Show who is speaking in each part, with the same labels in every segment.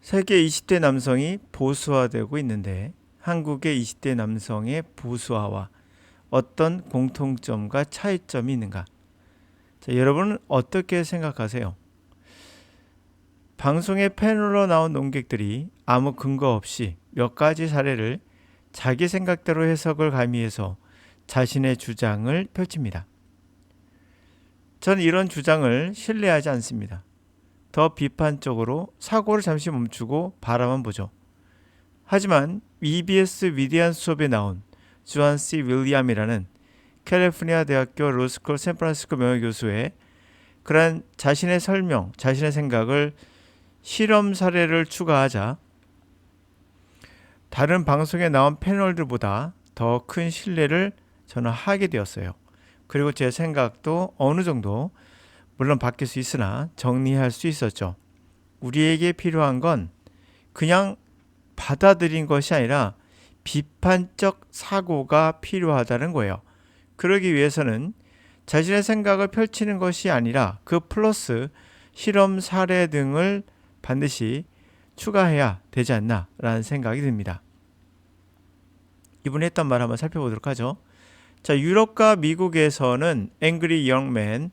Speaker 1: 세계 20대 남성이 보수화되고 있는데 한국의 20대 남성의 보수화와 어떤 공통점과 차이점이 있는가? 자, 여러분은 어떻게 생각하세요? 방송에 패널로 나온 논객들이 아무 근거 없이 몇 가지 사례를 자기 생각대로 해석을 가미해서 자신의 주장을 펼칩니다. 전 이런 주장을 신뢰하지 않습니다. 더 비판적으로 사고를 잠시 멈추고 바라만 보죠. 하지만 EBS 위대한 수업에 나온 주한 C. 윌리엄이라는 캘리포니아 대학교 로스쿨 샌프란시스코 명예교수의 그러한 자신의 설명, 자신의 생각을 실험 사례를 추가하자 다른 방송에 나온 패널들보다 더 큰 신뢰를 저는 하게 되었어요. 그리고 제 생각도 어느 정도 물론 바뀔 수 있으나 정리할 수 있었죠. 우리에게 필요한 건 그냥 받아들인 것이 아니라 비판적 사고가 필요하다는 거예요. 그러기 위해서는 자신의 생각을 펼치는 것이 아니라 그 플러스 실험 사례 등을 반드시 추가해야 되지 않나라는 생각이 듭니다. 이분이 했던 말 한번 살펴보도록 하죠. 자, 유럽과 미국에서는 Angry Young Men,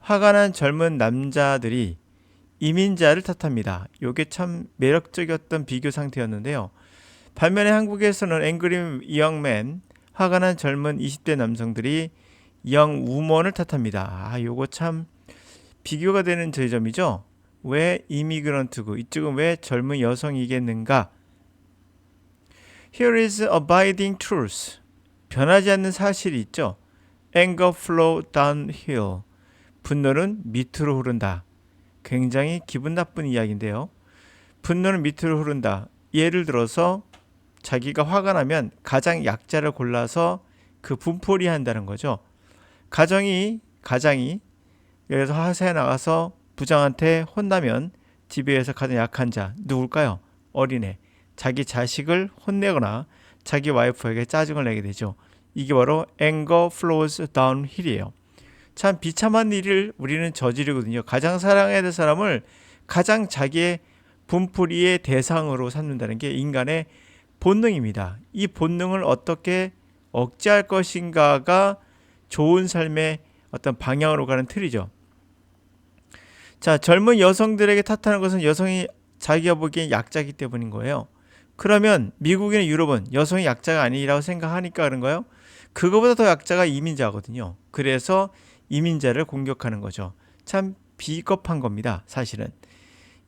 Speaker 1: 화가 난 젊은 남자들이 이민자를 탓합니다. 이게 참 매력적이었던 비교 상태였는데요. 반면에 한국에서는 Angry Young Men, 화가 난 젊은 20대 남성들이 Young Woman을 탓합니다. 요거 참 비교가 되는 지점이죠. 왜 이미그런트고 이쪽은 왜 젊은 여성이겠는가? Here is abiding truth. 변하지 않는 사실이 있죠. Anger flow downhill. 분노는 밑으로 흐른다. 굉장히 기분 나쁜 이야기인데요. 분노는 밑으로 흐른다. 예를 들어서 자기가 화가 나면 가장 약자를 골라서 그 분풀이 한다는 거죠. 가장이 여기서 하사에 나가서 부장한테 혼나면 집에서 가장 약한 자 누굴까요? 어린애. 자기 자식을 혼내거나 자기 와이프에게 짜증을 내게 되죠. 이게 바로 anger flows downhill이에요. 참 비참한 일을 우리는 저지르거든요. 가장 사랑해야 될 사람을 가장 자기의 분풀이의 대상으로 삼는다는 게 인간의 본능입니다. 이 본능을 어떻게 억제할 것인가가 좋은 삶의 어떤 방향으로 가는 틀이죠. 자, 젊은 여성들에게 탓하는 것은 여성이 자기가 보기엔 약자이기 때문인 거예요. 그러면 미국이나 유럽은 여성이 약자가 아니라고 생각하니까 그런가요? 그거보다 더 약자가 이민자거든요. 그래서 이민자를 공격하는 거죠. 참 비겁한 겁니다. 사실은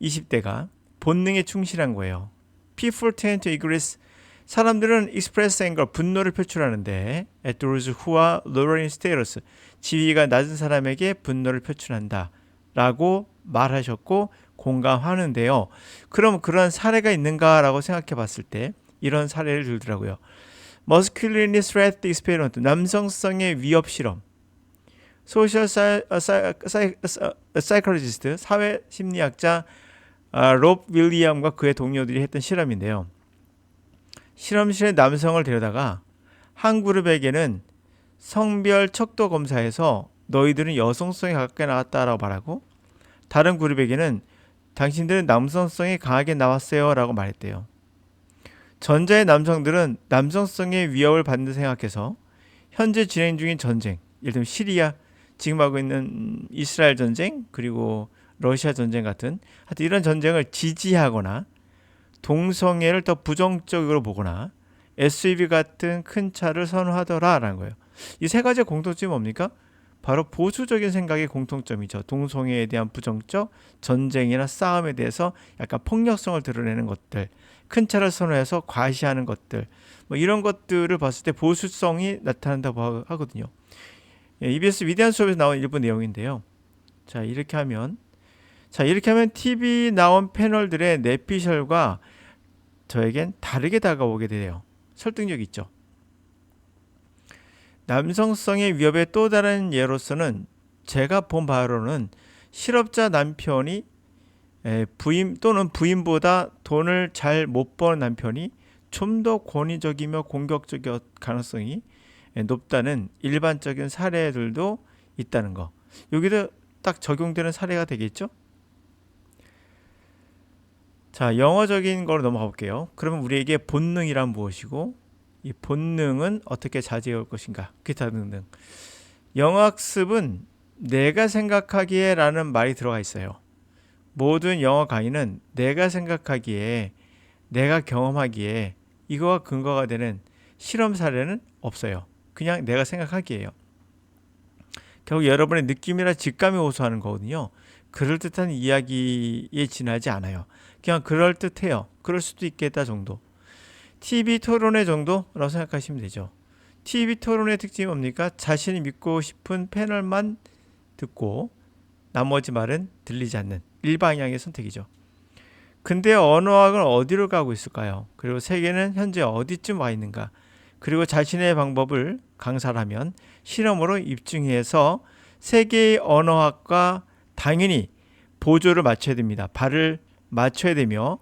Speaker 1: 20대가 본능에 충실한 거예요. People tend to express, 사람들은 express anger, 분노를 표출하는데 at those who are lower in status, 지위가 낮은 사람에게 분노를 표출한다 라고 말하셨고 공감하는데요. 그럼 그런 사례가 있는가라고 생각해 봤을 때 이런 사례를 들더라고요. Masculinity Threat Experiment, 남성성의 위협 실험. 소셜 사이콜로지스트, 사회 심리학자 롭 윌리엄과 그의 동료들이 했던 실험인데요. 실험실에 남성을 데려다가 한 그룹에게는 성별 척도 검사에서 너희들은 여성성이 가깝게 나왔다라고 말하고 다른 그룹에게는 당신들은 남성성이 강하게 나왔어요 라고 말했대요. 전자의 남성들은 남성성의 위협을 받는 생각해서 현재 진행 중인 전쟁, 예를 들면 시리아, 지금 하고 있는 이스라엘 전쟁, 그리고 러시아 전쟁 같은 하여튼 이런 전쟁을 지지하거나 동성애를 더 부정적으로 보거나 SUV 같은 큰 차를 선호하더라라는 거예요. 이 세 가지의 공통점이 뭡니까? 바로 보수적인 생각의 공통점이죠. 동성애에 대한 부정적, 전쟁이나 싸움에 대해서 약간 폭력성을 드러내는 것들, 큰 차를 선호해서 과시하는 것들, 뭐 이런 것들을 봤을 때 보수성이 나타난다고 하거든요. EBS 위대한 수업에서 나온 일부 내용인데요. 이렇게 하면 TV 나온 패널들의 내피셜과 저에겐 다르게 다가오게 돼요. 설득력 있죠. 남성성의 위협의 또 다른 예로서는 제가 본 바로는 실업자 남편이 부인 또는 부인보다 돈을 잘 못 버는 남편이 좀 더 권위적이며 공격적일 가능성이 높다는 일반적인 사례들도 있다는 거. 여기도 딱 적용되는 사례가 되겠죠? 자, 영어적인 거로 넘어가 볼게요. 그러면 우리에게 본능이란 무엇이고 이 본능은 어떻게 자제해 올 것인가? 기타 등등. 영어학습은 내가 생각하기에 라는 말이 들어가 있어요. 모든 영어 강의는 내가 생각하기에, 내가 경험하기에 이거와 근거가 되는 실험 사례는 없어요. 그냥 내가 생각하기예요. 결국 여러분의 느낌이나 직감이 호소하는 거거든요. 그럴듯한 이야기에 지나지 않아요. 그냥 그럴듯해요. 그럴 수도 있겠다 정도. TV 토론회 정도라고 생각하시면 되죠. TV 토론의 특징이 뭡니까? 자신이 믿고 싶은 패널만 듣고 나머지 말은 들리지 않는 일방향의 선택이죠. 근데 언어학은 어디로 가고 있을까요? 그리고 세계는 현재 어디쯤 와 있는가? 그리고 자신의 방법을 강사라면 실험으로 입증해서 세계의 언어학과 당연히 보조를 맞춰야 됩니다. 발을 맞춰야 되며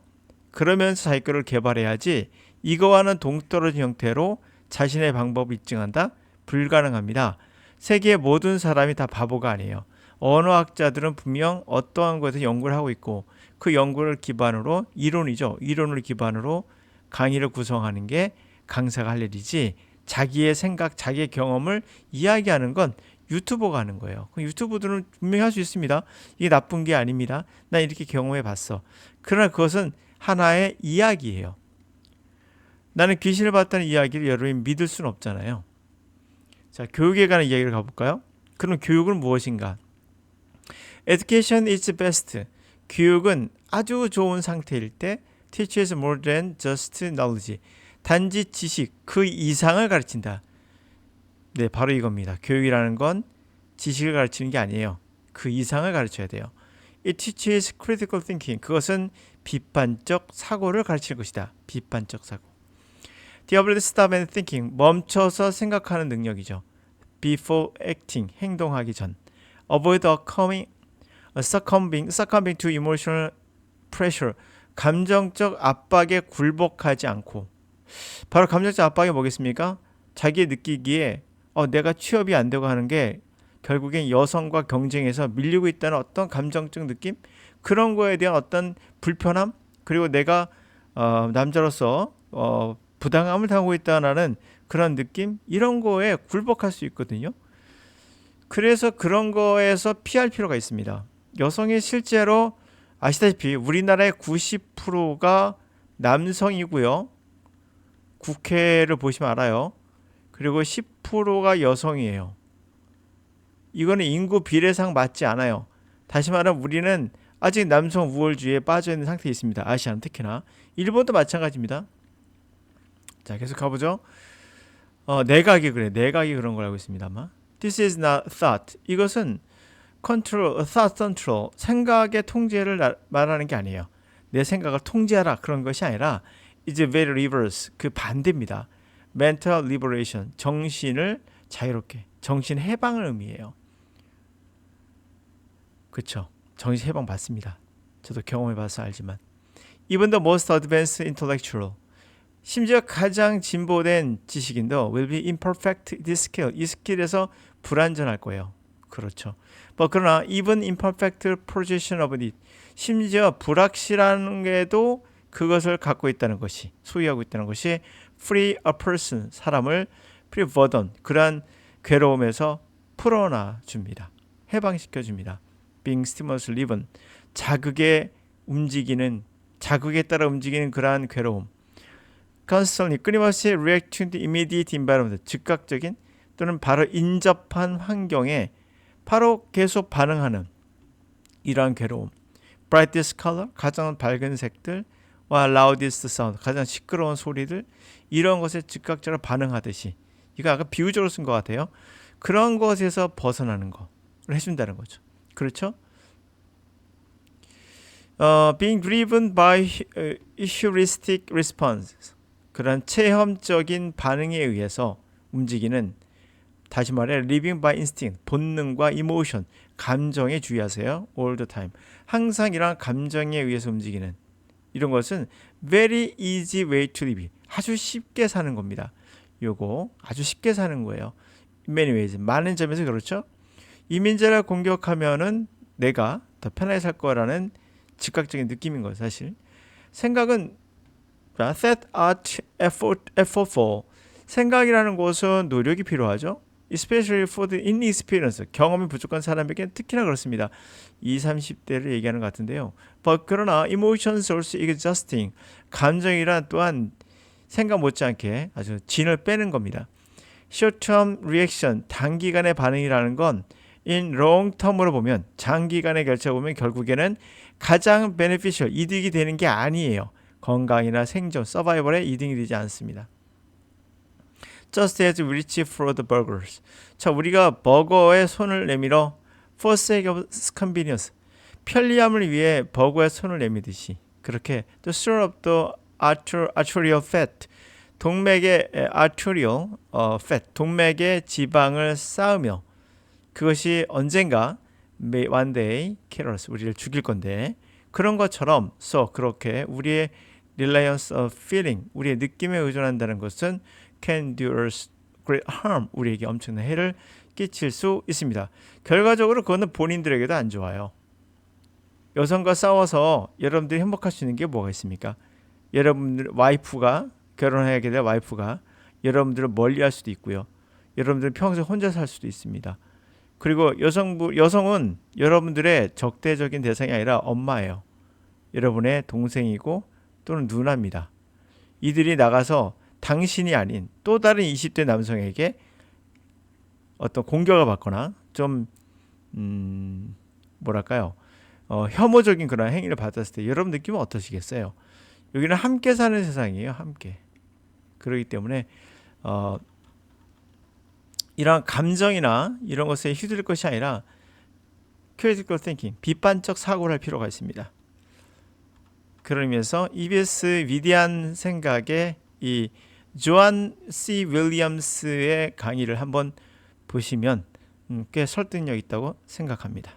Speaker 1: 그러면서 자기 거를 개발해야지 이거와는 동떨어진 형태로 자신의 방법을 입증한다? 불가능합니다. 세계의 모든 사람이 다 바보가 아니에요. 언어학자들은 분명 어떠한 것에 연구를 하고 있고 그 연구를 기반으로 이론이죠. 이론을 기반으로 강의를 구성하는 게 강사가 할 일이지 자기의 생각, 자기의 경험을 이야기하는 건 유튜버가 하는 거예요. 유튜브들은 분명히 할 수 있습니다. 이게 나쁜 게 아닙니다. 나 이렇게 경험해 봤어. 그러나 그것은 하나의 이야기예요. 나는 귀신을 봤다는 이야기를 여러분이 믿을 수는 없잖아요. 자, 교육에 관한 이야기를 가볼까요? 그럼 교육은 무엇인가? Education is best. 교육은 아주 좋은 상태일 때 teaches more than just knowledge. 단지 지식, 그 이상을 가르친다. 네, 바로 이겁니다. 교육이라는 건 지식을 가르치는 게 아니에요. 그 이상을 가르쳐야 돼요. It teaches critical thinking. 그것은 비판적 사고를 가르치는 것이다. 비판적 사고. The ability to stop and thinking. 멈춰서 생각하는 능력이죠. Before acting. 행동하기 전. Avoid succumbing to emotional pressure. 감정적 압박에 굴복하지 않고. 바로 감정적 압박이 뭐겠습니까? 자기 느끼기에 내가 취업이 안 되고 하는 게 결국엔 여성과 경쟁에서 밀리고 있다는 어떤 감정적 느낌? 그런 거에 대한 어떤 불편함? 그리고 내가 남자로서 부당함을 당하고 있다는 그런 느낌? 이런 거에 굴복할 수 있거든요. 그래서 그런 거에서 피할 필요가 있습니다. 여성이 실제로 아시다시피 우리나라의 90%가 남성이고요. 국회를 보시면 알아요. 그리고 10%가 여성이에요. 이거는 인구 비례상 맞지 않아요. 다시 말하면 우리는 아직 남성 우월주의에 빠져 있는 상태에 있습니다. 아시아는 특히나. 일본도 마찬가지입니다. 자, 계속 가보죠. 내각이 그래. 내각이 그런 걸 알고 있습니다. 아마. This is not thought. 이것은 control, thought control. 생각의 통제를 말하는 게 아니에요. 내 생각을 통제하라 그런 것이 아니라 is very reverse. 그 반대입니다. mental liberation. 정신을 자유롭게. 정신 해방을 의미해요. 그렇죠. 정신 해방 받습니다. 저도 경험해봐서 알지만. Even the most advanced intellectual. 심지어 가장 진보된 지식인도 will be imperfect this skill. 이 스킬에서 불완전할 거예요. 그렇죠. 그러나 even imperfect possession of it. 심지어 불확실한 게도 그것을 갖고 있다는 것이, 소유하고 있다는 것이 free a person. 사람을 free burden. 그러한 괴로움에서 풀어놔 줍니다. 해방시켜 줍니다. being stimulus driven. 자극에 따라 움직이는 그러한 괴로움. constantly 끊임없이 react to the immediate environment. 즉각적인 또는 바로 인접한 환경에 바로 계속 반응하는 이러한 괴로움. brightest color. 가장 밝은 색들. loudest sound. 가장 시끄러운 소리들. 이런 것에 즉각적으로 반응하듯이. 이거 아까 비유적으로 쓴 것 같아요. 그런 것에서 벗어나는 거를 해준다는 거죠. 그렇죠? Being driven by heuristic response. 그런 체험적인 반응에 의해서 움직이는, 다시 말해 living by instinct. 본능과 emotion. 감정에 주의하세요. all the time. 항상 이러한 감정에 의해서 움직이는 이런 것은 very easy way to live. 아주 쉽게 사는 겁니다. 요거 아주 쉽게 사는 거예요. In many ways. 많은 점에서 그렇죠. 이민자를 공격하면은 내가 더 편하게 살 거라는 즉각적인 느낌인 거예요, 사실. 생각은 set art effort for 생각이라는 것은 노력이 필요하죠. Especially for the inexperienced 경험이 부족한 사람에게 특히나 그렇습니다. 20, 30대를 얘기하는 것 같은데요. But 그러나 emotions also exhausting 감정이란 또한 생각 못지않게 아주 진을 빼는 겁니다. Short-term reaction 단기간의 반응이라는 건 in long term으로 보면 장기간의 결정을 보면 결국에는 가장 beneficial 이득이 되는 게 아니에요. 건강이나 생존, 서바이벌에 이득이 되지 않습니다. Just as we reach for the burgers. 자, 우리가 버거에 손을 내밀어 for sake of convenience. 편리함을 위해 버거에 손을 내미듯이 그렇게 to stir up the arterial fat. 동맥의 arterial fat, 동맥의 지방을 쌓으며 그것이 언젠가 one day kill us, 우리를 죽일 건데 그런 것처럼 그렇게 우리의 reliance of feeling, 우리의 느낌에 의존한다는 것은 can do us great harm, 우리에게 엄청난 해를 끼칠 수 있습니다. 결과적으로 그거는 본인들에게도 안 좋아요. 여성과 싸워서 여러분들이 행복할 수 있는 게 뭐가 있습니까? 여러분들 와이프가 결혼하게 될 와이프가 여러분들을 멀리할 수도 있고요. 여러분들은 평생 혼자 살 수도 있습니다. 그리고 여성은 여러분들의 적대적인 대상이 아니라 엄마예요. 여러분의 동생이고 또는 누나입니다. 이들이 나가서 당신이 아닌 또 다른 20대 남성에게 어떤 공격을 받거나 좀 뭐랄까요? 혐오적인 그런 행위를 받았을 때 여러분 느낌은 어떠시겠어요? 여기는 함께 사는 세상이에요. 함께. 그렇기 때문에 이런 감정이나 이런 것에 휘둘릴 것이 아니라 critical thinking, 비판적 사고를 할 필요가 있습니다. 그러면서 EBS 위대한 생각의 이 조한 C. 윌리엄스의 강의를 한번 보시면 꽤 설득력 있다고 생각합니다.